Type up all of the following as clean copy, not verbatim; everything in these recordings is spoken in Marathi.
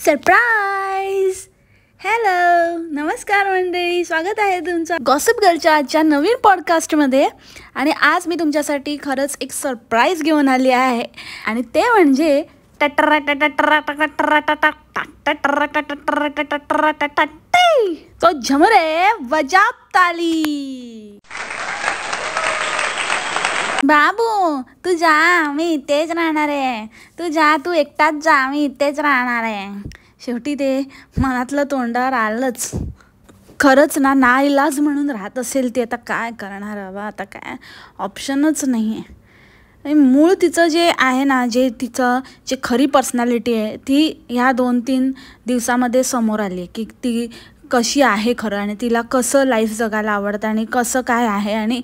सरप्राईज! हॅलो, नमस्कार मंडळी, स्वागत आहे तुमचं गॉसिप गर्लच्या आजच्या नवीन पॉडकास्टमध्ये. आणि आज मी तुमच्यासाठी खरंच एक सरप्राईज घेऊन आली आहे आणि ते म्हणजे तो झमुरे वजाब ताली. बाबू तू जा, मी इथेच राहणार आहे. तू जा, तू एकटाच जा, मी इथेच राहणार आहे. शेवटी ते मनातलं तोंडावर आलंच. खरंच ना इलाज म्हणून राहत असेल ती. आता काय करणार बाबा, आता काय ऑप्शनच नाही आहे. मूळ तिचं जे आहे ना, जे खरी पर्सनॅलिटी आहे ती ह्या 2-3 दिवसामध्ये समोर आली की ती कशी आहे खरं, आणि तिला कसं लाईफ जगायला आवडतं आणि कसं काय आहे, आणि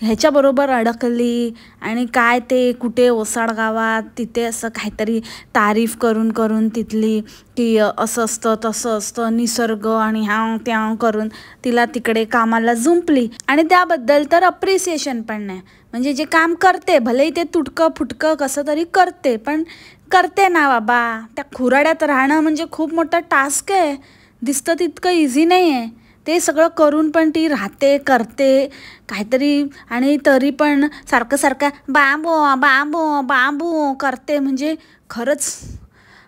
ह्याच्याबरोबर अडकली आणि काय ते कुठे ओसाड गावात तिथे असं काहीतरी तारीफ करून करून तिथली की असं असतं तसं असतं निसर्ग आणि ह्या त्या करून तिला तिकडे कामाला जुंपली. आणि त्याबद्दल तर अप्रिसिएशन पण नाही. म्हणजे जे काम करते भलेही ते तुटकं फुटकं कसं तरी करते, पण करते ना बाबा. त्या खुराड्यात राहणं म्हणजे खूप मोठा टास्क आहे. दिसतं तितकं इझी नाही आहे. ते सगळं करून पण ती राहते, करते काहीतरी, आणि तरी पण सारखं बाबू बाबू बाबू करते. म्हणजे खरंच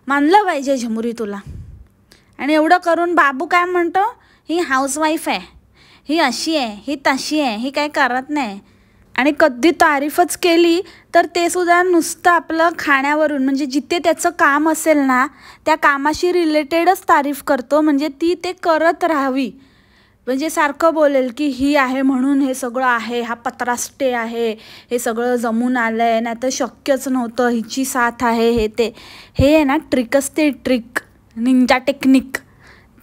मानलं पाहिजे झमुरी तुला. आणि एवढं करून बाबू काय म्हणतो, ही हाऊसवाईफ आहे, ही अशी आहे, ही तशी आहे, ही काय करत नाही. आणि कधी तारीफच केली तर ते सुद्धा नुसतं आपलं खाण्यावरून, म्हणजे जिथे त्याचं काम असेल ना त्या कामाशी रिलेटेडच तारीफ करतो. म्हणजे ती ते करत राहावी. म्हणजे सारखं बोलेल की ही आहे म्हणून हे सगळं आहे, हा पत्रास्टे आहे, हे सगळं जमून आलं आहे, नाही तर शक्यच नव्हतं, हिची साथ आहे, हे आहे ना ट्रिक असते, ट्रिक निंजा टेक्निक.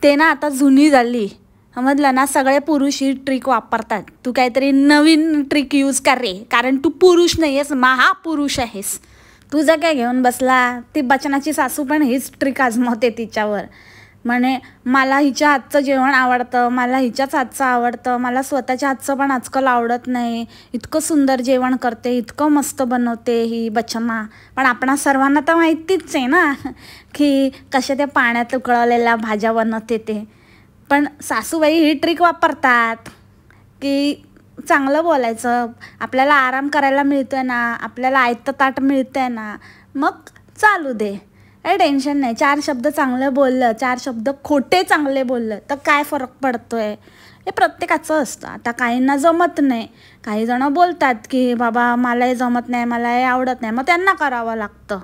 ते ना आता जुनी झाली, समजलं ना. सगळे पुरुष ही ट्रिक वापरतात. तू काहीतरी नवीन ट्रिक यूज कर रे, कारण तू पुरुष नाही आहेस, महापुरुष आहेस. तुझं काय घेऊन बसला. ती बचनाची सासू पण हीच ट्रिक आजमावते तिच्यावर. म्हणे मला हिच्या हातचं जेवण आवडतं, मला हिच्याच हातचं आवडतं, मला स्वतःच्या हातचं पण आजकाल आवडत नाही. इतकं सुंदर जेवण करते, इतकं मस्त बनवते ही बचना. पण आपणा सर्वांना तर माहितीच आहे ना की कशा त्या पाण्यात उकळवलेल्या भाज्या बनवते ते. पण सासूबाई ही ट्रिक वापरतात की चांगलं बोलायचं, आपल्याला आराम करायला मिळतो आहे ना, आपल्याला आयतं ताट मिळतं आहे ना, मग चालू दे, काही टेन्शन नाही. 4 शब्द चांगले बोललं, 4 शब्द खोटे चांगले बोललं तर काय फरक पडतो आहे. हे प्रत्येकाचं असतं. आता काहींना जमत नाही, काही जणं बोलतात की बाबा मला हे जमत नाही, मला हे आवडत नाही, मग त्यांना करावं लागतं.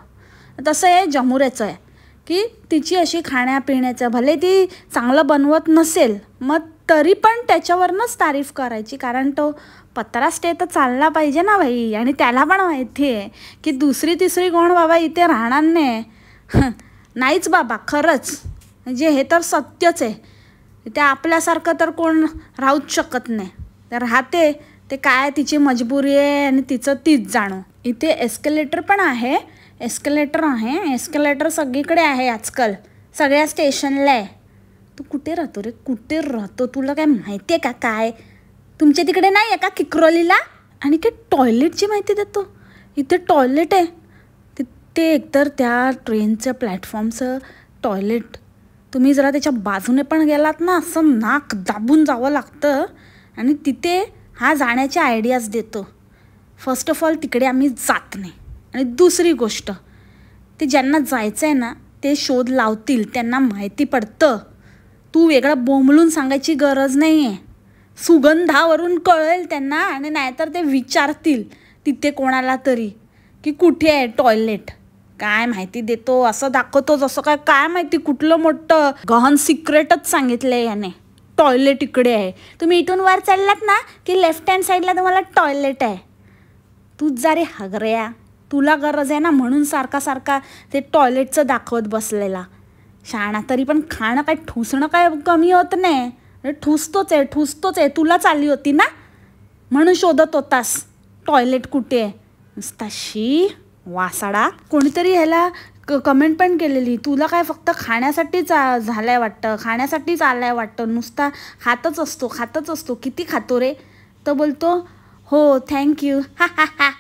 तसं हे झमुरेचं आहे की तिची अशी खाण्यापिण्याचं, भले ती चांगलं बनवत नसेल मग तरी पण त्याच्यावरनंच तारीफ करायची, कारण तो पत्रास्टे तर चालला पाहिजे ना भाई. आणि त्याला पण माहिती आहे की 2री-3री कोण बाबा इथे राहणार नाही. नाहीच बाबा, खरंच. म्हणजे हे तर सत्यच आहे. ते आपल्यासारखं तर कोण राहूच शकत नाही. तर राहते ते काय तिची मजबुरी आहे आणि तिचं तीच जाणो. इथे एस्केलेटर पण आहे, एस्केलेटर सगळीकडे आहे आजकाल, सगळ्या स्टेशनला आहे. तू कुठे राहतो रे, कुठे राहतो, तुला काय माहिती आहे का? काय तुमच्या तिकडे नाही आहे का किक्रोलीला? आणि काय टॉयलेटची माहिती देतो. इथे टॉयलेट आहे. ते एकतर त्या ट्रेनच्या प्लॅटफॉर्मचं टॉयलेट, तुम्ही जरा त्याच्या बाजूने पण गेलात ना, असं नाक दाबून जावं लागतं. आणि तिथे हा जाण्याच्या आयडियाज देतो. फर्स्ट ऑफ ऑल तिकडे आम्ही जात नाही. आणि दुसरी गोष्ट, ते ज्यांना जायचं आहे ना ते शोध लावतील, त्यांना माहिती पडतं. तू वेगळं बोंबलून सांगायची गरज नाही आहे. सुगंधावरून कळेल त्यांना. आणि नाहीतर ते विचारतील तिथे कोणाला तरी की कुठे आहे टॉयलेट. काय माहिती देतो, असं दाखवतो जसं काय माहिती कुठलं मोठं गहन सिक्रेटच सांगितलं याने. टॉयलेट इकडे आहे, तुम्ही इथून वर चाललात ना की लेफ्ट हँड साईडला तुम्हाला टॉयलेट आहे. तू जा रे हगऱ्या, तुला गरज आहे ना म्हणून सारखा ते टॉयलेटचं दाखवत बसलेला शाणा. तरी पण खाणं काय ठुसणं काय कमी होत नाही. ठुसतोच आहे. तुला चालली होती ना म्हणून शोधत होतास टॉयलेट कुठे आहे. नुसता शी वासाडा. कोणीतरी ह्याला कमेंट पण केलेली, तुला काय फक्त खाण्यासाठीच झालाय वाटतं, खाण्यासाठीच आलाय वाटतं, नुसता खातच असतो. किती खातो रे? तर बोलतो हो थँक्यू, हा.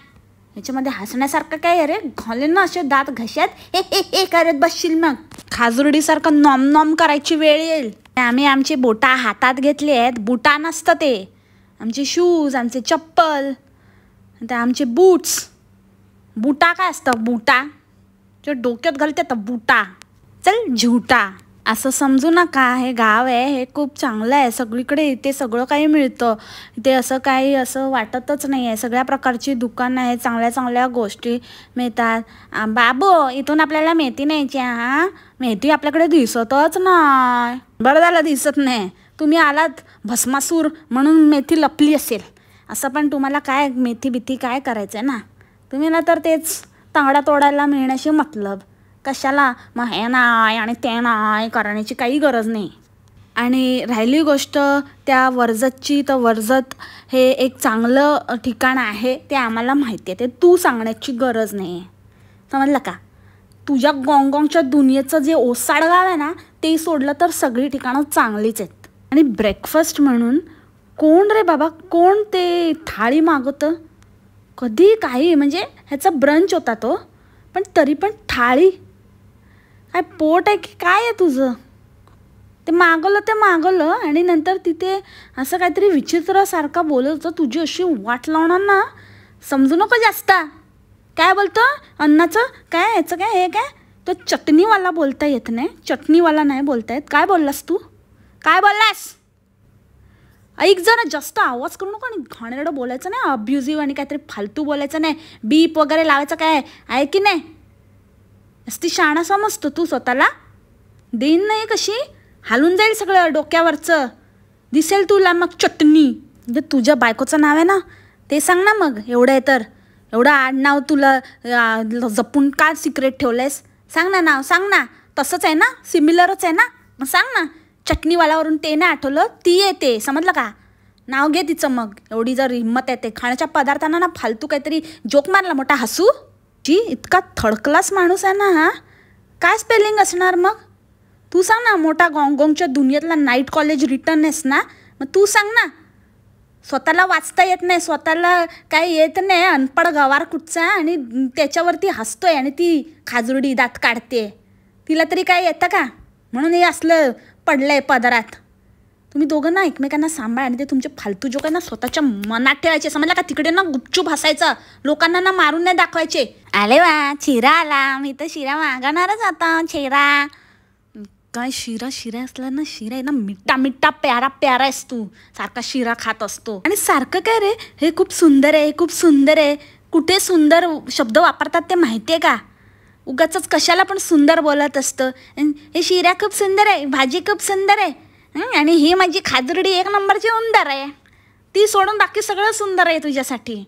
ह्याच्यामध्ये हसण्यासारखं काय आहे रे? घालेन ना असे दात घशात, हे हे हे करत बसशील मग. खाजुरडीसारखं नॉम नॉम करायची वेळ येईल. आम्ही आमचे बोटा हातात घेतले आहेत. बुटा नसतं ते, आमचे शूज, आमचे चप्पल, ते आमचे बूट्स. बुटा काय असतं? बुटा जे डोक्यात घालते तर बुटा. चल झुटा असं समजू नका. हे गाव आहे, हे खूप चांगलं आहे. सगळीकडे इथे सगळं काही मिळतं. इथे असं काही असं वाटतच नाही आहे. सगळ्या प्रकारची दुकानं आहेत, चांगल्या चांगल्या गोष्टी मिळतात. बाबू, इथून आपल्याला मेथी न्यायची. हां, मेथी आपल्याकडे दिसतच नाही. बरं झालं दिसत नाही. तुम्ही आलात भस्मासूर म्हणून मेथी लपली असेल. असं पण तुम्हाला काय मेथी बिथी काय करायचं आहे ना. तुम्ही ना तर तेच तांगडा तोडायला मिळण्याशी मतलब. कशाला मग हे नाही आणि ते नाही करण्याची काही गरज नाही. आणि राहिली गोष्ट त्या वर्जतची, तर वर्जत हे एक चांगलं ठिकाण आहे, ते आम्हाला माहिती आहे. ते तू सांगण्याची गरज नाही आहे, समजलं का. तुझ्या गॉंगॉंगच्या दुनियेचं जे ओसाड गाव आहे ना, ते सोडलं तर सगळी ठिकाणं चांगलीच आहेत. आणि ब्रेकफास्ट म्हणून कोण रे बाबा, कोण ते थाळी मागवतं? कधी काही म्हणजे ह्याचा ब्रंच होता तो, पण तरी पण थाळी. काय पोट आहे की काय आहे तुझं? ते मागवलं आणि नंतर तिथे असं काहीतरी विचित्रसारखं बोलत होतं. तुझी अशी वाट लावणार ना, समजू नको जास्त. काय बोलतो? अन्नाचं काय, याचं काय, हे काय? तो चटणीवाला बोलता येत नाही, चटणीवाला नाही बोलता येत. काय बोललास तू? काय बोललास? ऐक जरा, जास्त आवाज करू नको आणि घाणेरडं बोलायचं नाही, अब्युझिव्ह आणि काहीतरी फालतू बोलायचं नाही, बीप वगैरे लावायचं काय आहे की नाही. ती शाणा समजतो तू स्वतःला. देईन नाही कशी हालून जाईल सगळं डोक्यावरचं, दिसेल तुला मग चटणी. म्हणजे तुझ्या बायकोचं नाव आहे ना, ते सांग ना मग. एवढं आहे तर, एवढं आडनाव तुला जपून का सिक्रेट ठेवलं आहेस? सांग ना नाव, सांग ना. तसंच आहे ना, सिमिलरच आहे ना, मग सांग ना. चटणीवाल्यावरून ते नाही आठवलं, ती येते, समजलं का. नाव घे तिचं मग. एवढी जर हिंमत येते खाण्याच्या पदार्थांना ना फालतू काहीतरी जोक मारला मोठा हसू. जी इतका थर्ड क्लास माणूस आहे ना हा. काय स्पेलिंग असणार मग? तू सांग ना. मोठा गॉंगॉंगच्या दुनियेतला नाईट कॉलेज रिटर्न आहेस ना, मग तू सांग ना. स्वतःला वाचता येत नाही, स्वतःला काय येत नाही, अनपड गवार कुठचा, आणि त्याच्यावरती हसतोय आणि ती खाजुरडी दात काढते. तिला तरी काय येतं का? म्हणून हे असलं पडलंय पदरात. तुम्ही दोघं ना एकमेकांना सांभाळ आणि ते तुमचे फालतू जो काय ना स्वतःच्या मनात ठेवायचे, समजलं का. तिकडे ना गुपचूप हसायचं, लोकांना ना मारून नाही दाखवायचे. आले वा, शिरा आला. मी तर शिरा मागवणारच आता. शिरा काय, शिरा असला ना, शिरा आहे ना मिठा मिठा प्यारा प्यारा आहेस तू. सारखा शिरा खात असतो आणि सारखं काय रे, हे खूप सुंदर आहे, खूप सुंदर आहे. कुठे सुंदर शब्द वापरतात ते माहिती आहे का? उगाचच कशाला पण सुंदर बोलत असतं. हे शिरा खूप सुंदर आहे, भाजी खूप सुंदर आहे, आणि ही माझी खाजुरडी एक नंबरची उंदर आहे. ती सोडून बाकी सगळं सुंदर आहे तुझ्यासाठी.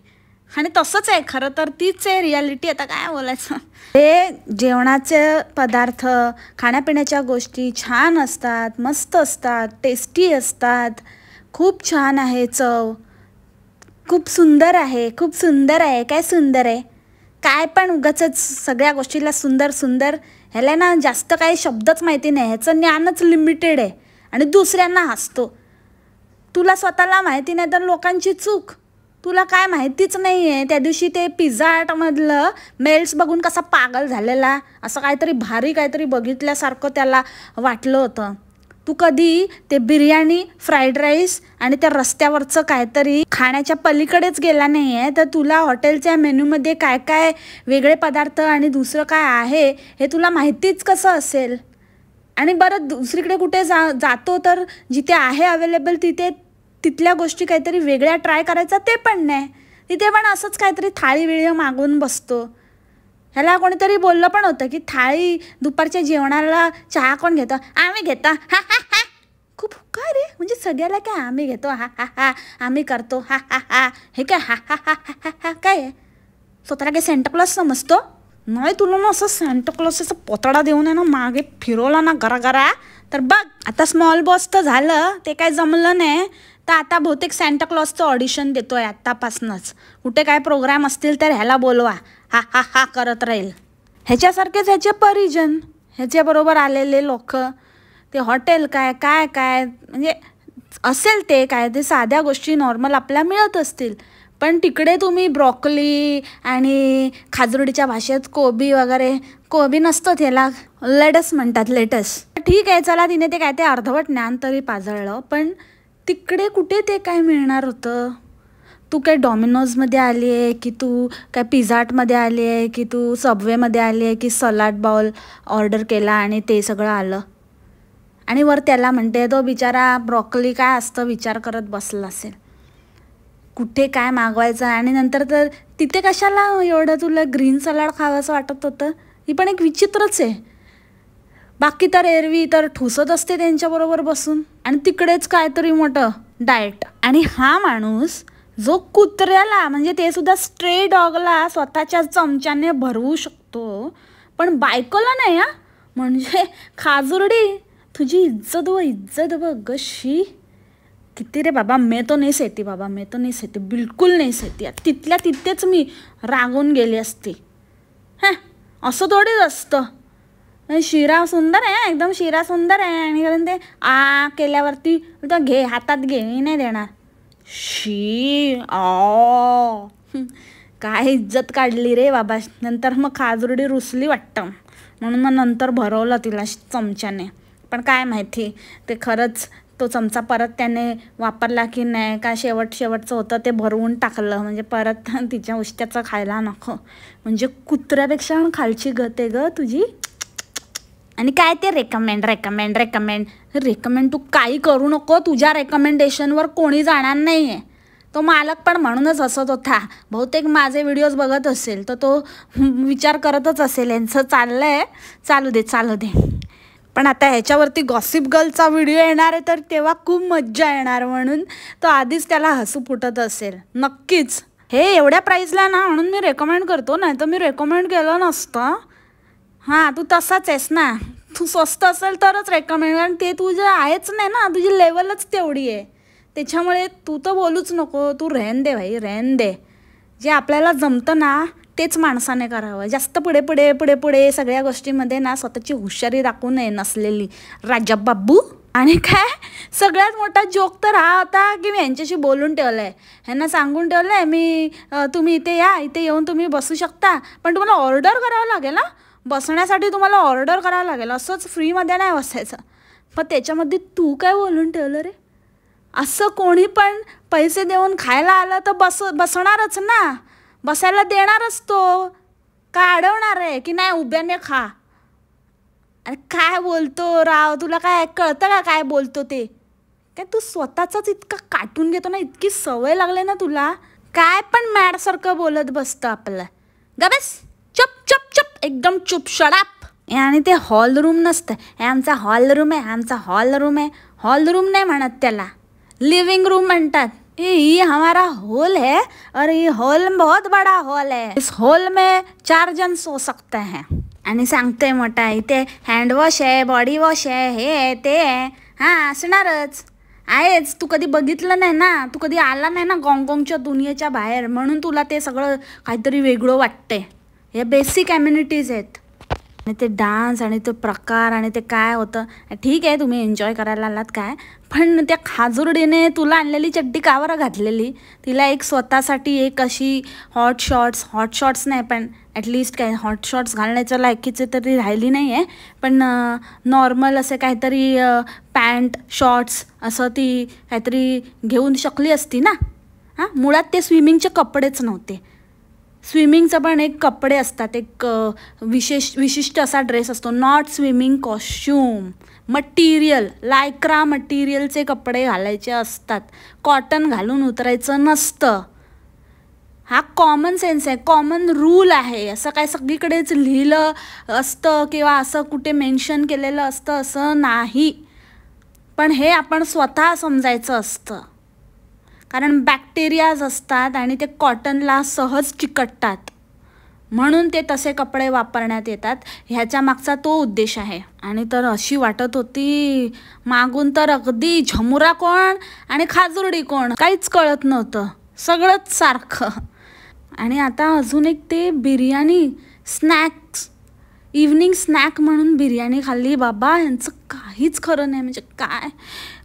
आणि तसंच आहे खरं तर, तीच आहे रियालिटी. आता काय बोलायचं. हे जेवणाचे पदार्थ, खाण्यापिण्याच्या गोष्टी छान असतात, मस्त असतात, टेस्टी असतात. खूप छान आहे चव, खूप सुंदर आहे, खूप सुंदर आहे. काय सुंदर आहे काय पण, उगाचच सगळ्या गोष्टीला सुंदर सुंदर. ह्याला ना जास्त काही शब्दच माहिती नाही, ह्याचं ज्ञानच लिमिटेड आहे आणि दुसऱ्यांना हसतो. तुला स्वतःला माहिती नाही तर लोकांची चूक. तुला काय माहितीच नाही आहे. त्या दिवशी ते पिझ्झा हटमधलं मेल्स बघून कसा पागल झालेला, असं काहीतरी भारी काहीतरी बघितल्यासारखं त्याला वाटलं होतं. तू कधी ते बिर्याणी, फ्राईड राईस आणि त्या रस्त्यावरचं काहीतरी खाण्याच्या पलीकडेच गेला नाही आहे, तर तुला हॉटेलच्या मेन्यूमध्ये काय काय वेगळे पदार्थ आणि दुसरं काय आहे हे तुला माहितीच कसं असेल. आणि बरं दुसरीकडे कुठे जातो तर जिथे आहे अवेलेबल तिथल्या गोष्टी काहीतरी वेगळ्या ट्राय करायचा ते पण नाही. तिथे पण असंच काहीतरी थाळी विळी मागून बसतो. ह्याला कोणीतरी बोललं पण होतं की थाळी दुपारच्या जेवणाला चहा कोण घेतं? आम्ही घेतो. हा हा हा. खूप काय रे, म्हणजे सगळ्याला काय आम्ही घेतो, हा हा हा, आम्ही करतो, हा हा हा. हे काय हा हा हा हा हा काय आहे? स्वतःला काय सेंटाक्लॉज समजतो? नाही, तुला ना असं सेंटाक्लॉजचा पोतडा देऊन आहे ना मागे फिरवला ना गरा तर बघ. आता स्मॉल बॉस तर झालं, ते काय जमलं नाही, तर आता बहुतेक सांताक्लॉजचं ऑडिशन देतोय आत्तापासूनच. कुठे काय प्रोग्राम असतील तर ह्याला बोलवा, हा हा हा करत राहील. ह्याच्यासारखेच ह्याचे परिजन, ह्याच्याबरोबर आलेले लोक, ते हॉटेल काय काय काय म्हणजे असेल ते काय, ते साध्या गोष्टी नॉर्मल आपल्या मिळत असतील, पण तिकडे तुम्ही ब्रॉकली आणि खाजरुडीच्या भाषेत कोबी वगैरे, कोबी नसतं त्याला, लेटस म्हणतात, लेटस. ठीक आहे चला, तिने ते काय ते अर्धवट ज्ञान तरी पाजळलं, पण तिकडे कुठे ते काय मिळणार होतं. तू काय डॉमिनोजमध्ये आली आहे की तू काय पिझ्झाटमध्ये आली आहे की तू सबवेमध्ये आली आहे की सलाड बाउल ऑर्डर केला आणि ते सगळं आलं. आणि वर त्याला म्हणते, तो बिचारा ब्रॉकली काय असतं विचार करत बसला असेल कुठे काय मागवायचं. आणि नंतर तर तिथे कशाला एवढं तुला ग्रीन सलाड खावंसं वाटत होतं. ही पण एक विचित्रच आहे. बाकी तर एरवी तर ठुसत असते त्यांच्याबरोबर बसून, आणि तिकडेच काहीतरी मोठं डाएट. आणि हा माणूस जो कुत्र्याला, म्हणजे ते सुद्धा स्ट्रे डॉगला स्वतःच्या चमच्याने भरवू शकतो, पण बायकोला नाही. हा म्हणजे खाजुर्डी, तुझी इज्जत व इज्जत बघ शी. किती रे बाबा, मैं तो नहीं सहती बाबा, मैं तो नहीं सहती, बिलकुल नाही सहती. तिथल्या तिथेच मी रागून गेली असती. हां, असं थोडीच असतं. शिरा सुंदर आहे, एकदम शिरा सुंदर आहे, आणि कारण ते केल्यावरती तर घे हातात घे, मी नाही देणार. शी काय इज्जत काढली रे बाबा. नंतर मग खाजुर्डी रुसली वाटतं, म्हणून मग नंतर भरवलं तिला चमच्याने. पण काय माहिती ते खरंच तो चमचा परत त्याने वापरला की नाही, का शेवटचं होतं ते भरवून टाकलं, म्हणजे परत तिच्या उष्ट्याचं खायला नको. म्हणजे कुत्र्यापेक्षा खालची गत आहे ग तुझी. आणि काय ते रेकमेंड तू काही करू नको. तुझ्या रेकमेंडेशनवर कोणी जाणार नाही आहे. तो मालक पण म्हणूनच हसत होता. बहुतेक माझे व्हिडिओज बघत असेल तर तो विचार करतच असेल यांचं चाललंय, चालू दे. पण आता ह्याच्यावरती गॉसिप गर्लचा व्हिडिओ येणार आहे तर तेव्हा खूप मज्जा येणार, म्हणून तो आधीच त्याला हसू फुटत असेल. नक्कीच हे एवढ्या प्राईजला ना, म्हणून मी रेकमेंड करतो, नाही तर मी रेकमेंड केलं नसतं. हां, तू तसाच आहेस ना. तू स्वस्त असेल तरच रेकमेंड, कारण ते तुझं आहेच नाही ना, तुझी लेवलच तेवढी आहे. त्याच्यामुळे तू तर बोलूच नको. तू रहन दे भाई, रहन दे. जे आपल्याला जमतं ना तेच माणसाने करावं. जास्त पुढे सगळ्या गोष्टीमध्ये ना स्वतःची हुशारी दाखवू नये नसलेली राजाबाबू. आणि काय सगळ्यात मोठा जोक तर हा होता की मी यांच्याशी बोलून ठेवलं आहे, ह्यांना सांगून ठेवलं आहे तुम्ही इथे या, इथे येऊन तुम्ही बसू शकता, पण तुम्हाला ऑर्डर करावं लागेल ना, बसण्यासाठी तुम्हाला ऑर्डर करावं लागेल, असंच फ्रीमध्ये नाही बसायचं. पण त्याच्यामध्ये तू काय बोलून ठेवलं रे. असं कोणी पण पैसे देऊन खायला आलं तर बसणारच ना, बसायला देणारच तो. काय अडवणार आहे की नाही उभ्याने खा. अरे काय बोलतो राव, तुला काय कळतं का काय बोलतो ते. काय तू स्वतःचाच इतका काटून घेतो ना, इतकी सवय लागली ना तुला. काय पण मॅडसारखं बोलत बसतं आपलं. गबस, चुप चुप चुप, एकदम चुप, शडाप. आणि ते हॉल रूम नसतं, हे आमचा हॉल रूम आहे, आमचा हॉल रूम आहे. हॉल रूम नाही म्हणत त्याला, लिविंग रूम म्हणतात. ये हमारा हॉल है और ये हॉल बहुत बड़ा हॉल है, इस हॉल में 4 जण सो सकते हैं. आणि सांगतोय मोठा, इथे हँडवॉश आहे, बॉडी वॉश आहे, हे आहे ते आहे. हां, असणारच आहेच. तू कधी बघितलं नाही ना, तू कधी आला नाही ना गॉंगॉंगच्या दुनियेच्या बाहेर, म्हणून तुला ते सगळं काहीतरी वेगळं वाटतंय. हे बेसिक ॲम्युनिटीज आहेत. आणि ते डान्स आणि ते प्रकार आणि ते काय होतं, ठीक आहे तुम्ही एन्जॉय करायला आलात काय, पण त्या खाजुर्डीने तुला आणलेली चड्डी का बरं घातलेली. तिला एक स्वतःसाठी एक अशी हॉट शॉर्ट्स नाही, पण ॲटलिस्ट काय हॉट शॉर्ट्स घालण्याच्या लायकीचे तरी राहिली नाही आहे, पण नॉर्मल असे काहीतरी पॅन्ट शॉर्ट्स असं ती काहीतरी घेऊन शकली असती ना. हां, मुळात ते स्विमिंगचे कपडेच नव्हते. स्विमिंगचं पण एक कपडे असतात, एक विशिष्ट असा ड्रेस असतो, not swimming costume. Material, Lycra मटेरियलचे कपडे घालायचे असतात, कॉटन घालून उतरायचं नसतं. हा कॉमन सेन्स आहे, कॉमन रूल आहे. असं काय सगळीकडेच लिहिलं असतं किंवा असं कुठे मेन्शन केलेलं असतं असं नाही. पण हे आपण स्वतः समजायचं असतं, कारण बॅक्टेरियाज असतात आणि ते कॉटनला सहज चिकटतात, म्हणून ते तसे कपडे वापरण्यात येतात. ह्याच्या मागचा तो उद्देश आहे. आणि तर अशी वाटत होती मागून तर अगदी झमुरा कोण आणि खाजुर्डी कोण काहीच कळत नव्हतं, सगळंच सारखं. आणि आता अजून एक ते बिर्याणी स्नॅक्स, इव्हनिंग स्नॅक म्हणून बिर्याणी खाल्ली. बाबा यांचं काहीच खरं नाही. म्हणजे काय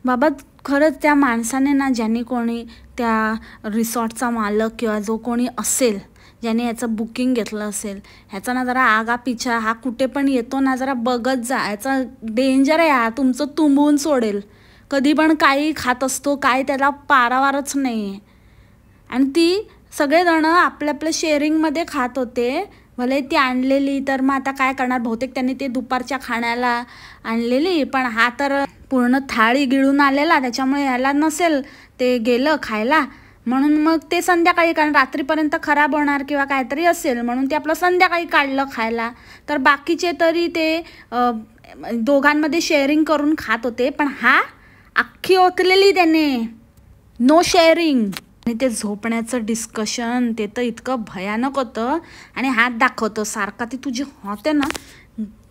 बाबा, खरंच त्या माणसाने ना, ज्यांनी कोणी त्या रिसॉर्टचा मालक किंवा जो कोणी असेल ज्याने याचं बुकिंग घेतलं असेल, ह्याचा ना जरा आगापिछा, हा कुठे पण येतो ना जरा बघत जा. ह्याचा डेंजर आहे, हा तुमचं तुंबवून सोडेल. कधी पण काही खात असतो, काय त्याला पारावारच नाही आहे. आणि ती सगळेजणं आपल्या शेअरिंगमध्ये खात होते. भले ती आणलेली तर मग आता काय करणार, बहुतेक त्यांनी ते दुपारच्या खाण्याला आणलेली, पण हा तर पूर्ण थाळी गिळून आलेला, त्याच्यामुळे ह्याला नसेल ते गेलं खायला. म्हणून मग ते संध्याकाळी, कारण रात्रीपर्यंत खराब होणार किंवा काहीतरी असेल म्हणून ते आपलं संध्याकाळी काढलं खायला. तर बाकीचे तरी ते दोघांमध्ये शेअरिंग करून खात होते, पण हा अख्खी ओतलेली त्याने, नो शेअरिंग. आणि ते झोपण्याचं डिस्कशन ते तर इतकं भयानक होतं. आणि हात दाखवतो सारखा, ती तुझी होते ना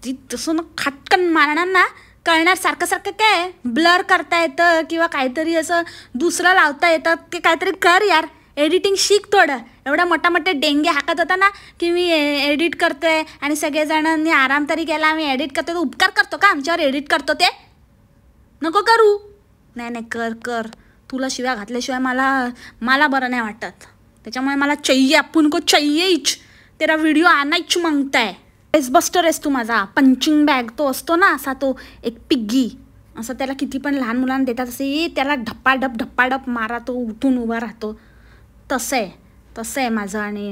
ती तसं ना खटकन मारणार ना, कळणार सारखं सारखं काय ब्लर करता येतं किंवा काहीतरी असं दुसरं लावता येतं, ते काहीतरी कर यार, एडिटिंग शिक थोडं. एवढा मोठा मोठे डेंगे हाकत होता ना की मी एडिट करतोय आणि सगळेजणांनी आराम तरी केला, आम्ही एडिट करतोय. उपकार करतो का आमच्यावर एडिट करतो? ते नको करू. नाही नाही, कर कर. तुला शिव्या घातल्याशिवाय मला बरं नाही वाटत. त्याच्यामुळे मला चाहिए, आपण को चाहिएच. तेरा व्हिडिओ आणायच मागताय. बस्टर आहेस तू माझा. पंचिंग बॅग तो असतो ना असा, तो एक पिग्गी असं, त्याला किती पण लहान मुलांना देतात असे, त्याला ढप्पाढप मारा, तो उठून उभा राहतो. तसं आहे माझं. आणि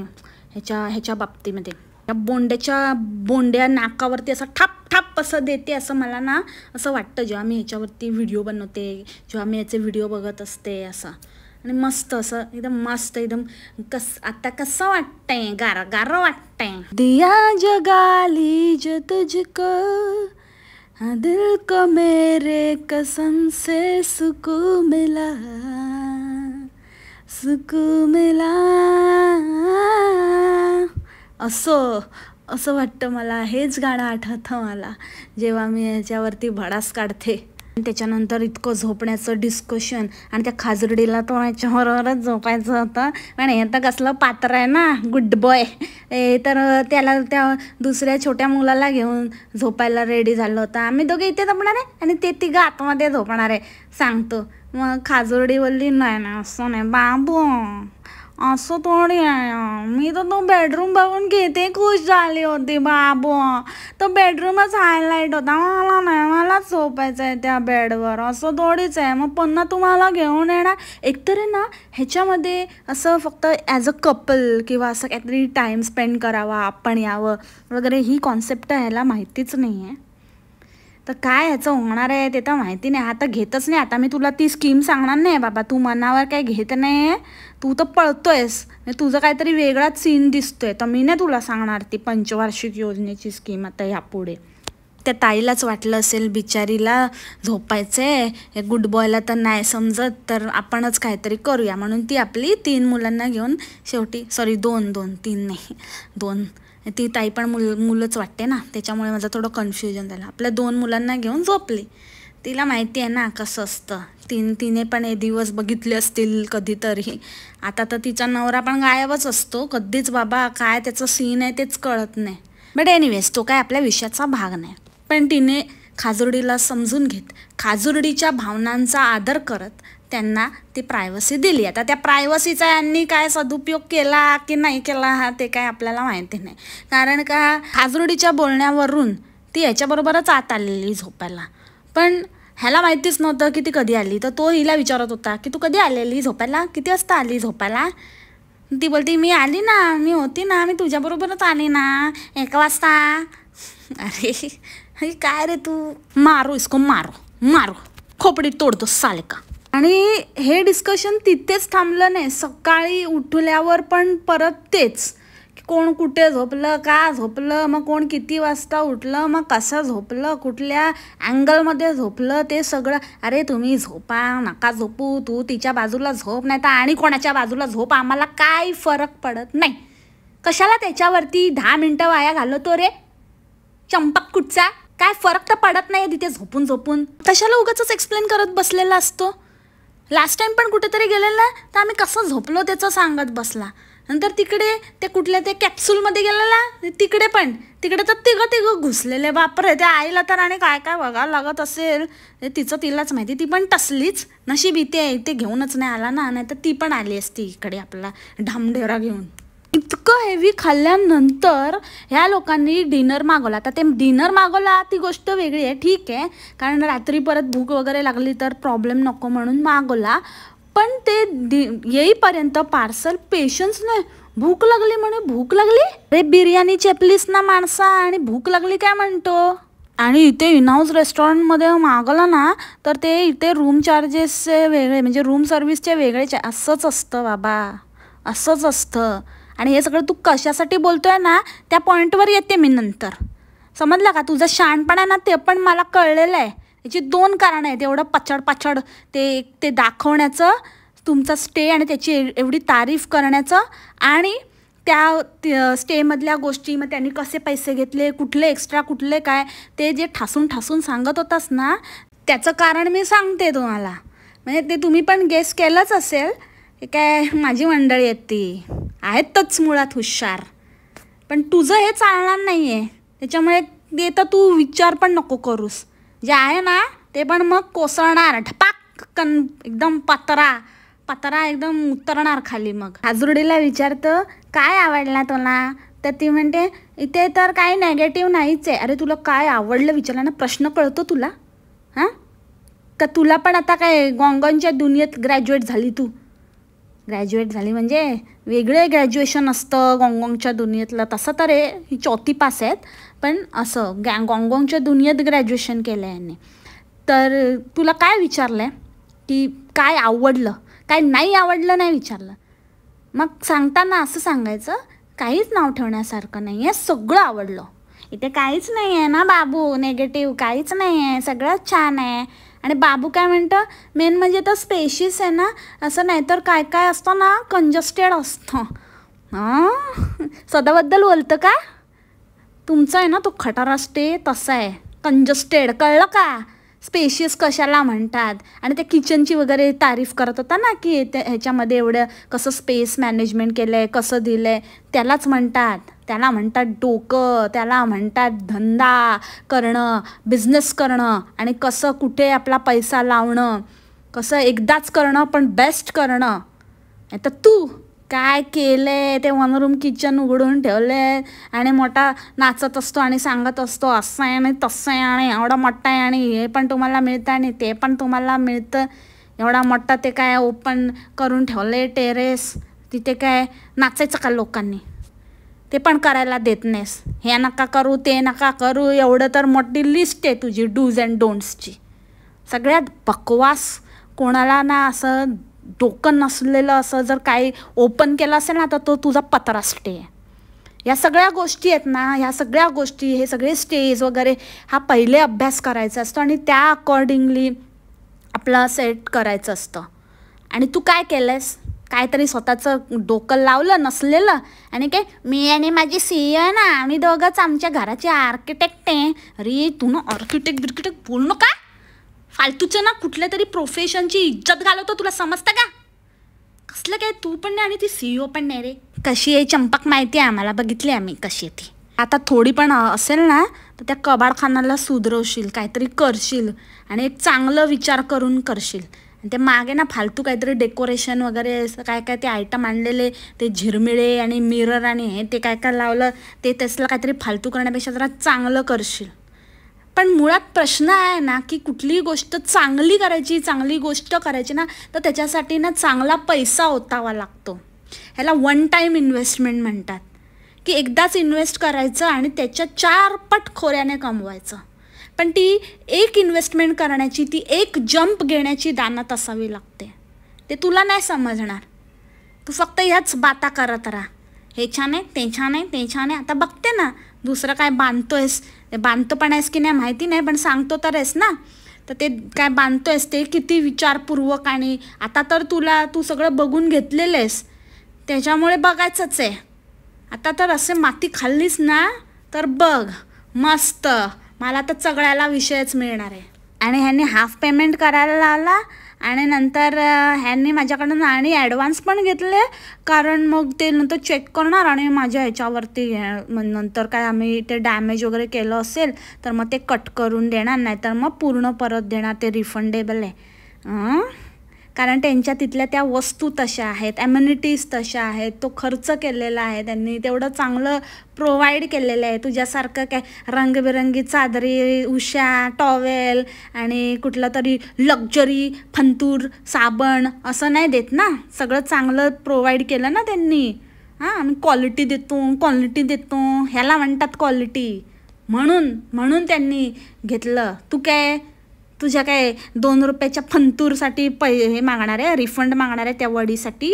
ह्याच्या बाबतीमध्ये त्या बोंड्या नाकावरती असं ठाप असं देते, असं मला ना असं वाटतं जेव्हा मी ह्याच्यावरती व्हिडिओ बनवते, जेव्हा मी याचे व्हिडिओ बघत असते असं. आणि मस्त असं एकदम मस्त, एकदम आता कसं वाटतंय, गार वाटतंय. दिया जगा लीजिए तुझको, दिल को मेरे कसम से सुकून मिला. असं वाटतं मला. हेच गाणं आठवतं मला जेव्हा मी ह्याच्यावरती भडास काढते. त्याच्यानंतर इतकं झोपण्याचं डिस्कशन, आणि त्या खाजरडीला तो ह्याच्याबरोबरच झोपायचं होतं. पण हे तर कसलं पात्र आहे ना, गुड बॉय. तर त्याला त्या दुसऱ्या छोट्या मुलाला घेऊन झोपायला रेडी झालं होतं. आम्ही दोघे इथे झोपणार आहे आणि ते तिघं आतमध्ये झोपणार आहे सांगतो. मग खाजरडी बोलली, नाही असं नाही बाबू, असं थोडी आहे. मी तर तो बेडरूम बघून किती खुश झाली होती बाबू. तो बेडरूमच हायलाईट होता. मलाच झोपायचं आहे त्या बेडवर, असं थोडीच आहे. मग पुन्हा तुम्हाला घेऊन येणार. एकतर आहे ना ह्याच्यामध्ये असं फक्त ॲज अ कपल किंवा असं काहीतरी टाईम स्पेंड करावा, आपण यावं वगैरे, ही कॉन्सेप्ट ह्याला माहितीच नाही आहे. तर काय ह्याचं होणार आहे ते तर माहिती नाही. आता घेतच नाही. आता मी तुला ती स्कीम सांगणार नाही बाबा, तू मनावर काय घेत नाही आहे, तू तर पळतोयस. तुझं काहीतरी वेगळाच सीन दिसतोय. तर मी नाही तुला सांगणार ती पंचवार्षिक योजनेची स्कीम आता ह्यापुढे. त्या ताईलाच वाटलं असेल बिचारीला झोपायचंय, गुड बॉयला तर नाही समजत, तर आपणच काहीतरी करूया म्हणून ती आपली 3 मुलांना घेऊन शेवटी, सॉरी 2 नाही 2, ती ताई पण मुलंच वाटते ना, त्याच्यामुळे माझं थोडं कन्फ्युजन झालं. आपल्या 2 मुलांना घेऊन झोपली. तिला माहिती आहे ना कसं असतं. तिने पण हे दिवस बघितले असतील कधीतरी. आता तर तिचा नवरा पण गायबच असतो कधीच बाबा, काय त्याचं सीन आहे तेच कळत नाही. बट एनिवेज, तो काय आपल्या विषयाचा भाग नाही. पण तिने खाजुर्डीला समजून घेत, खाजुर्डीच्या भावनांचा आदर करत त्यांना ती प्रायव्हसी दिली. आता त्या प्रायव्हसीचा यांनी काय सदुपयोग केला की नाही केला हा ते काय आपल्याला माहिती नाही. कारण का खाजुर्डीच्या बोलण्यावरून ती याच्याबरोबरच आत आलेली झोपायला. पण ह्याला माहितीच नव्हतं की ती कधी आली. तर तो हिला विचारत होता की तू कधी आलेली झोपायला, किती वाजता आली झोपायला. ती बोलती मी आली ना, मी होती ना, मी तुझ्याबरोबरच आली ना 1 वाजता. अरे काय रे तू, मारो इसको मारो, खोपडी तोडतो साले का. आणि हे डिस्कशन तिथेच थांबलं नाही. सकाळी उठल्यावर पण परत तेच, कोण कुठे झोपलं, का झोपलं, मग कोण किती वाजता उठलं, मग कसं झोपलं, कुठल्या अँगलमध्ये झोपलं, ते सगळं. अरे तुम्ही झोपा, नका झोपू, तू तिच्या बाजूला झोप, नाही तर आणि कोणाच्या बाजूला झोप, आम्हाला काय फरक पडत नाही. कशाला त्याच्यावरती 10 मिनटं वाया घालवतो रे चंपक कुठचा. काय फरक तर पडत नाही तिथे झोपून. कशाला उगाचच एक्सप्लेन करत बसलेला असतो. लास्ट टाइम पण कुठेतरी गेलेला तर आम्ही कसं झोपलो त्याचं सांगत बसला. नंतर तिकडे ते कुठल्या ते कॅप्सूलमध्ये गेलेला तिकडे तर तिघं घुसलेले. बापरे, त्या आईला तर आणि काय काय बघायला लागत असेल तिचं तिलाच माहिती. ती पण तसलीच नशीब इथे घेऊनच नाही आला ना, नाही तर ती पण आली असती इकडे आपला ढामढेरा घेऊन. इतकं हेवी खाल्ल्यानंतर ह्या लोकांनी डिनर मागवला. आता ते डिनर मागवला ती गोष्ट वेगळी आहे, ठीक आहे, कारण रात्री परत भूक वगैरे लागली तर प्रॉब्लेम नको म्हणून मागवला. पण ते येईपर्यंत पार्सल पेशन्स नाही. भूक लागली म्हणे, भूक लागली, अरे बिर्याणी चेपलीस ना माणसा आणि भूक लागली काय म्हणतो. आणि इथे इनहाऊस रेस्टॉरंटमध्ये मागवलं ना तर ते इथे रूम चार्जेसचे वेगळे, म्हणजे रूम सर्व्हिसचे वेगळे. असंच असतं बाबा, असंच असतं. आणि हे सगळं तू कशासाठी बोलतोय ना त्या पॉईंटवर येते मी नंतर, समजलं का. तुझं शहाणपणा ना ते पण मला कळलेलं आहे. याची 2 कारणं आहेत. एवढं पचड ते दाखवण्याचं, तुमचा स्टे आणि त्याची एवढी तारीफ करण्याचं, आणि त्या स्टेमधल्या गोष्टी, मग त्यांनी कसे पैसे घेतले, कुठले एक्स्ट्रा कुठले काय, ते जे ठासून सांगत होतास ना त्याचं कारण मी सांगते तुम्हाला. म्हणजे ते तुम्ही पण गेस केलंच असेल. काय माझी मंडळी आहेत ती आहेतच मुळात हुशार, पण तुझं हे चालणार नाही आहे. त्याच्यामुळे ते तर तू विचार पण नको करूस. जे आहे ना ते पण मग कोसळणार, ढपाक एकदम पतरा एकदम उतरणार खाली. मग हाजुर्डीला विचारतं काय आवडला तुला, तर ती म्हणते इथे तर काही नेगेटिव्ह नाहीच आहे. अरे तुला काय आवडलं विचारलं ना, प्रश्न कळतो तुला? हां, का तुला पण आता काय गॉंगॉनच्या दुनियेत ग्रॅज्युएट झाली तू? ग्रॅज्युएट झाली म्हणजे वेगळे ग्रॅज्युएशन असतं गॉंगॉंगच्या दुनियेतलं. तसं तर ही 4थी पास आहेत, पण असं गॉंगॉंगच्या दुनियेत ग्रॅज्युएशन केलं आहे यांनी. तर तुला काय विचारलं आहे की काय आवडलं, काय नाही आवडलं नाही विचारलं. मग सांगताना असं सांगायचं काहीच नाव ठेवण्यासारखं नाही आहे, सगळं आवडलं. इथे काहीच नाही आहे ना बाबू नेगेटिव्ह, काहीच नाही आहे, सगळंच छान आहे. आणि बाबू काय म्हणतं, मेन म्हणजे तर स्पेशियस आहे ना, असं नाही तर काय काय असतं ना कंजस्टेड असतं. स्वतःबद्दल बोलतं का? तुमचं आहे ना तो खटारा स्टे तसा आहे, कंजस्टेड, कळलं का? स्पेशियस कशाला म्हणतात. आणि त्या किचनची वगैरे तारीफ करत होता ना की ह्याच्यामध्ये एवढं कसं स्पेस मॅनेजमेंट केलं आहे, कसं दिलं आहे, त्याला म्हणतात डोकं, त्याला म्हणतात धंदा करणं, बिझनेस करणं, आणि कसं कुठे आपला पैसा लावणं, कसं एकदाच करणं पण बेस्ट करणं. तर तू काय केले, ते 1 रूम किचन उघडून ठेवले आणि मोठा नाचत असतो आणि सांगत असतो असं आहे आणि तसं आहे आणि एवढा मोठा आहे आणि हे पण तुम्हाला मिळतं आणि ते पण तुम्हाला मिळतं. एवढा मोठा ते काय ओपन करून ठेवले टेरेस, तिथे काय नाचायचं का लोकांनी? ते पण करायला देत नाहीस. हे नका करू, ते नका करू, एवढं तर मोठी लिस्ट आहे तुझी डूज अँड डोंट्सची. सगळ्यात बकवास कोणाला ना असं डोकं नसलेलं असं जर काही ओपन केलं असेल ना तर तो तुझा पत्रा स्टे आहे. या सगळ्या गोष्टी आहेत ना, ह्या सगळ्या गोष्टी, हे सगळे स्टेज वगैरे हा पहिले अभ्यास करायचा असतो आणि त्या अकॉर्डिंगली आपला सेट करायचं असतं. आणि तू काय केलंयस, काहीतरी स्वतःचं डोकं लावलं नसलेलं आणि काय मी आणि माझी CEO आहे ना, आम्ही दोघंच आमच्या घराचे आर्किटेक्ट आहे. अरे तू ना आर्किटेक्ट बोल नका, फालतूचं ना कुठल्या तरी प्रोफेशनची इज्जत घालवतो, तुला समजतं का? कसलं काय तू पण नाही आणि ती CEO पण नाही रे. कशी आहे चंपक माहिती आहे आम्हाला, बघितली आम्ही कशी आहे ती. आता थोडी पण असेल ना तर त्या कबाडखानाला सुधरवशील, काहीतरी करशील आणि एक चांगलं विचार करून करशील. आणि ते मागे ना फालतू काहीतरी डेकोरेशन वगैरे असं काय काय ते आयटम आणलेले, ते झिरमिळे आणि मिरर आणि हे ते काय काय लावलं, ते त्यासला काहीतरी फालतू करण्यापेक्षा जरा चांगलं करशील. पण मुळात प्रश्न आहे ना की कुठलीही गोष्ट चांगली गोष्ट करायची ना तर त्याच्यासाठी ना चांगला पैसा ओतावा लागतो. ह्याला 1 टाईम इन्व्हेस्टमेंट म्हणतात, की एकदाच इन्व्हेस्ट करायचं आणि त्याच्या 4 पट खोऱ्याने कमवायचं. पण ती एक इन्व्हेस्टमेंट करण्याची, ती एक जंप घेण्याची दानत असावी लागते. ते तुला नाही समजणार. तू फक्त ह्याच बाता करत राहा, हे छान आहे, ते छान आहे, ते छान आहे. आता बघते ना दुसरं काय बांधतोयस, ते बांधतो पण आहेस की नाही माहिती नाही, पण सांगतो तर आहेस ना. तर ते काय बांधतोयस ते किती विचारपूर्वक, आणि आता तर तू सगळं बघून घेतलेलं आहेस, त्याच्यामुळे बघायचंच आहे. आता तर असे माती खाल्लीस ना तर बघ मस्त, मला तर चगळ्याला विषयच मिळणार आहे. आणि ह्यांनी हाफ पेमेंट करायला लावला आणि नंतर ह्यांनी माझ्याकडून आणि ॲडव्हान्स पण घेतले, कारण मग ते नंतर चेक करणार आणि माझ्या ह्याच्यावरती नंतर काय आम्ही ते डॅमेज वगैरे केलं असेल तर मग ते कट करून देणार, नाही तर मग पूर्ण परत देणार, ते रिफंडेबल आहे. कारण त्यांच्या तिथल्या त्या वस्तू तशा आहेत, ॲम्युनिटीज तशा आहेत, तो खर्च केलेला आहे त्यांनी, तेवढं चांगलं प्रोव्हाइड केलेलं आहे. तुझ्यासारखं काय रंगबिरंगी चादरी, उशा, टॉवेल आणि कुठलं तरी लक्झरी फंतूर साबण असं नाही देत ना, सगळं चांगलं प्रोव्हाइड केलं ना त्यांनी. आम्ही क्वालिटी देतो, ह्याला म्हणतात क्वालिटी. म्हणून त्यांनी घेतलं. तुझ्या काय 2 रुपयाच्या फंतूरसाठी हे मागणार आहे, रिफंड मागणार आहे त्या वडीसाठी,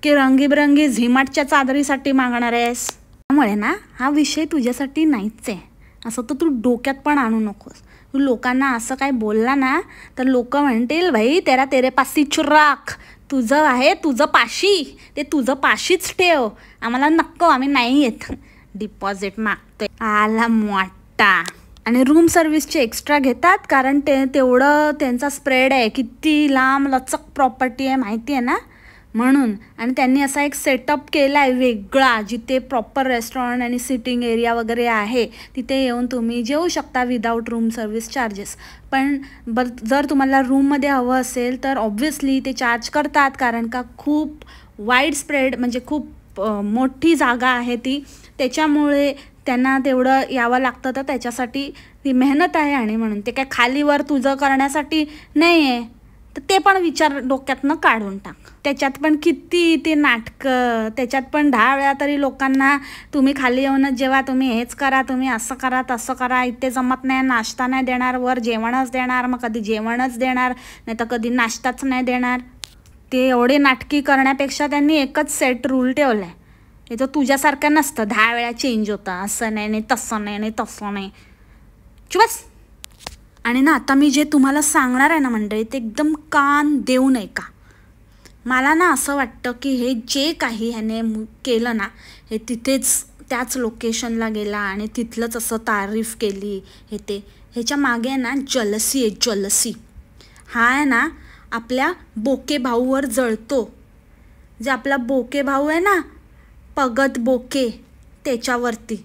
की रंगीबिरंगी झिमाटच्या चादरीसाठी मागणार आहेस? त्यामुळे ना हा विषय तुझ्यासाठी नाहीच आहे, असं तर तू डोक्यात पण आणू नकोस. तू लोकांना असं काय बोलला ना तर लोक म्हणतील भाई तेरे पाशी चुराक, तुझं आहे तुझं पाशी, ते तुझं पाशीच ठेव, आम्हाला नको, आम्ही नाही येत, डिपॉझिट मागतोय आला मोठा. आणि रूम सर्व्हिसचे एक्स्ट्रा घेतात, कारण तेवढं त्यांचा स्प्रेड आहे, किती लांब लचक प्रॉपर्टी आहे माहिती आहे ना, म्हणून. आणि त्यांनी असा एक सेटअप केला आहे वेगळा, जिथे प्रॉपर रेस्टॉरंट आणि सिटिंग एरिया वगैरे आहे, तिथे येऊन तुम्ही जेवू शकता विदाऊट रूम सर्व्हिस चार्जेस. पण जर तुम्हाला रूममध्ये हवं असेल तर ऑब्व्हियसली ते चार्ज करतात, कारण का खूप वाईड स्प्रेड म्हणजे खूप मोठी जागा आहे ती, त्याच्यामुळे त्यांना तेवढं यावं लागतं, तर त्याच्यासाठी ती मेहनत आहे. आणि म्हणून ते काय खालीवर तुझं करण्यासाठी नाही आहे, तर ते पण विचार डोक्यातनं काढून टाक. त्याच्यात पण किती ते नाटकं, त्याच्यात पण 10 वेळा तरी लोकांना तुम्ही खाली येऊनच जेव्हा, तुम्ही हेच करा, तुम्ही असं करा तसं करा, इथे जमत नाही, नाश्ता नाही देणार, वर जेवणच देणार, मग कधी जेवणच देणार नाही तर कधी नाश्ताच नाही देणार. ते एवढे नाटकी करण्यापेक्षा त्यांनी एकच सेट रूल ठेवला आहे. हे तर तुझ्यासारखं नसतं 10 वेळा चेंज होतं, असं नाही तसं नाही तसं नाही, चुबस. आणि ना आता मी जे तुम्हाला सांगणार आहे ना मंडळी, ते एकदम कान देऊ नये का. मला ना असं वाटतं की हे जे काही ह्याने केलं ना, हे तिथेच त्याच लोकेशनला गेला आणि तिथलंच असं तारीफ केली, हे ते ह्याच्या मागे ना जलसी आहे, जलसी. हा आहे ना आपल्या बोके भाऊवर जळतो, जे आपला बोके भाऊ आहे ना पगत बोके, त्याच्यावरती.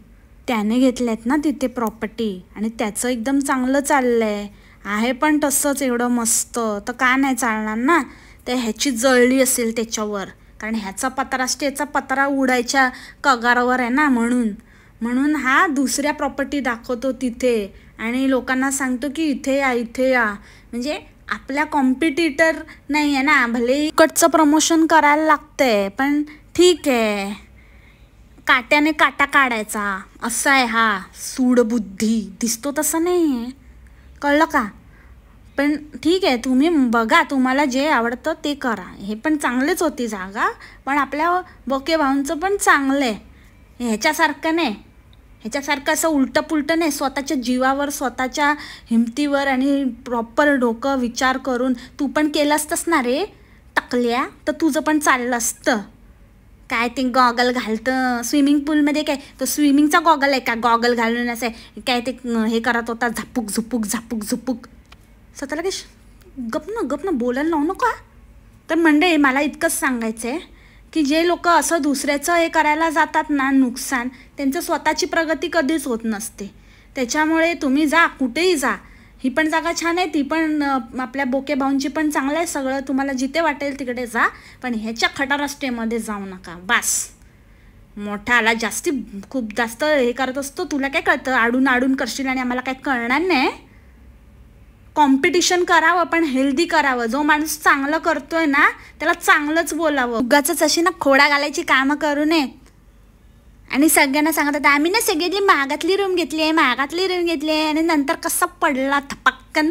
त्याने घेतल्यात ना तिथे प्रॉपर्टी आणि त्याचं एकदम चांगलं चाललं आहे पण तसंच एवढं मस्त, तर का नाही चालणार ना. तर ह्याची जळली असेल त्याच्यावर, कारण ह्याचा पत्रा स्टेचा पत्रा उडायच्या कगारावर आहे ना, म्हणून हा दुसऱ्या प्रॉपर्टी दाखवतो तिथे आणि लोकांना सांगतो की इथे या. म्हणजे आपल्या कॉम्पिटिटर नाही आहे ना, भले इकडचं प्रमोशन करायला लागतंय, पण ठीक आहे, काट्याने काटा काढायचा असा आहे हा सूडबुद्धी. दिसतो तसं नाही आहे, कळलं का. पण ठीक आहे, तुम्ही बघा, तुम्हाला जे आवडतं ते करा. हे पण चांगलीच होती जागा, पण आपल्या बोके भाऊंचं पण चांगलं आहे, ह्याच्यासारखं नाही, ह्याच्यासारखं असं उलटं पुलटं नाही. स्वतःच्या जीवावर, स्वतःच्या हिमतीवर आणि प्रॉपर डोकं विचार करून तू पण केलं असतंस ना रे टकल्या, तर तुझं पण चाललं असतं. काय ते गॉगल घालतं स्विमिंग पूलमध्ये, काय तो स्विमिंगचा गॉगल आहे का, गॉगल घालून असं काय ते हे करत होता, झापूक झुपूक. स्वतःला काय गपनं बोलायला लावू नका. तर मंडळी मला इतकंच सांगायचं आहे की जे लोक असं दुसऱ्याचं हे करायला जातात ना नुकसान, त्यांचं स्वतःची प्रगती कधीच होत नसते. त्याच्यामुळे तुम्ही जा, कुठेही जा, ही पण जागा छान आहे, ती पण आपल्या बोके भाऊंची पण चांगलं आहे, सगळं तुम्हाला जिथे वाटेल तिकडे जा, पण ह्याच्या खटारस्टेमध्ये जाऊ नका बस. मोठा आला जास्ती खूप जास्त हे करत असतो, तुला काय कळतं, आडून करशील आणि आम्हाला काय कळणार नाही. कॉम्पिटिशन करावं पण हेल्दी करावं. जो माणूस चांगलं करतोय ना त्याला चांगलंच बोलावं, उगाचच अशी ना खोडा घालायची कामं करू नये. आणि सगळ्यांना सांगत होता आम्ही ना सगळ्यांनी महागातली रूम घेतली आहे आणि नंतर कसा पडला थपक्कन,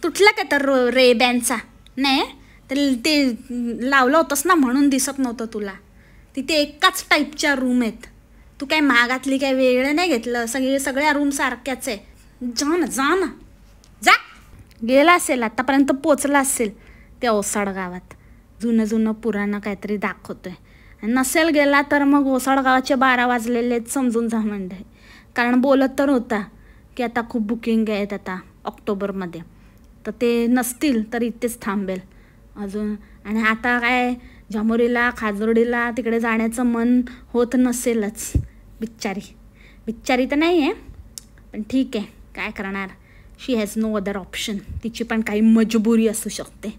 तुटला का तर रेबॅनचा नाही, तर ते लावलं होतंस ना म्हणून दिसत नव्हतं तुला. तिथे एकाच टाईपच्या रूम आहेत, तू काय महागातली काय वेगळं नाही घेतलं, सगळ्या रूम सारख्याच आहे. जा ना जा. गेला असेल आतापर्यंत, पोचला असेल त्या ओसाड गावात, जुनं पुराणं काहीतरी दाखवतोय. नसेल गेला तर मग ओसाड गावाचे 12 वाजलेले समजून जा म्हणजे, कारण बोलत तर होता की आता खूप बुकिंग आहेत आता ऑक्टोबरमध्ये. तर ते नसतील तर इथेच थांबेल अजून. आणि आता काय जांभोरीला खाजोर्डीला तिकडे जाण्याचं मन होत नसेलच. बिच्चारी तर नाही आहे, पण ठीक आहे, काय करणार. शी हॅज नो अदर ऑप्शन. तिची पण काही मजबुरी असू शकते.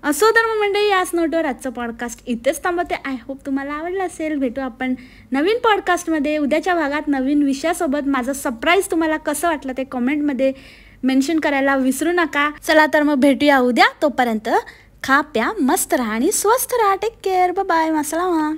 असो तर मग मंडळी, याच नोटवर आजचं पॉडकास्ट इथेच थांबवते. आय होप तुम्हाला आवडलं असेल. भेटू आपण नवीन पॉडकास्टमध्ये उद्याच्या भागात नवीन विषयासोबत. माझं सरप्राईज तुम्हाला कसं वाटलं ते कमेंटमध्ये मेन्शन करायला विसरू नका. चला तर मग भेटूया उद्या. तोपर्यंत खा प्या मस्त राहा आणि स्वस्थ राहा. Take care. Bye bye. मासलामा.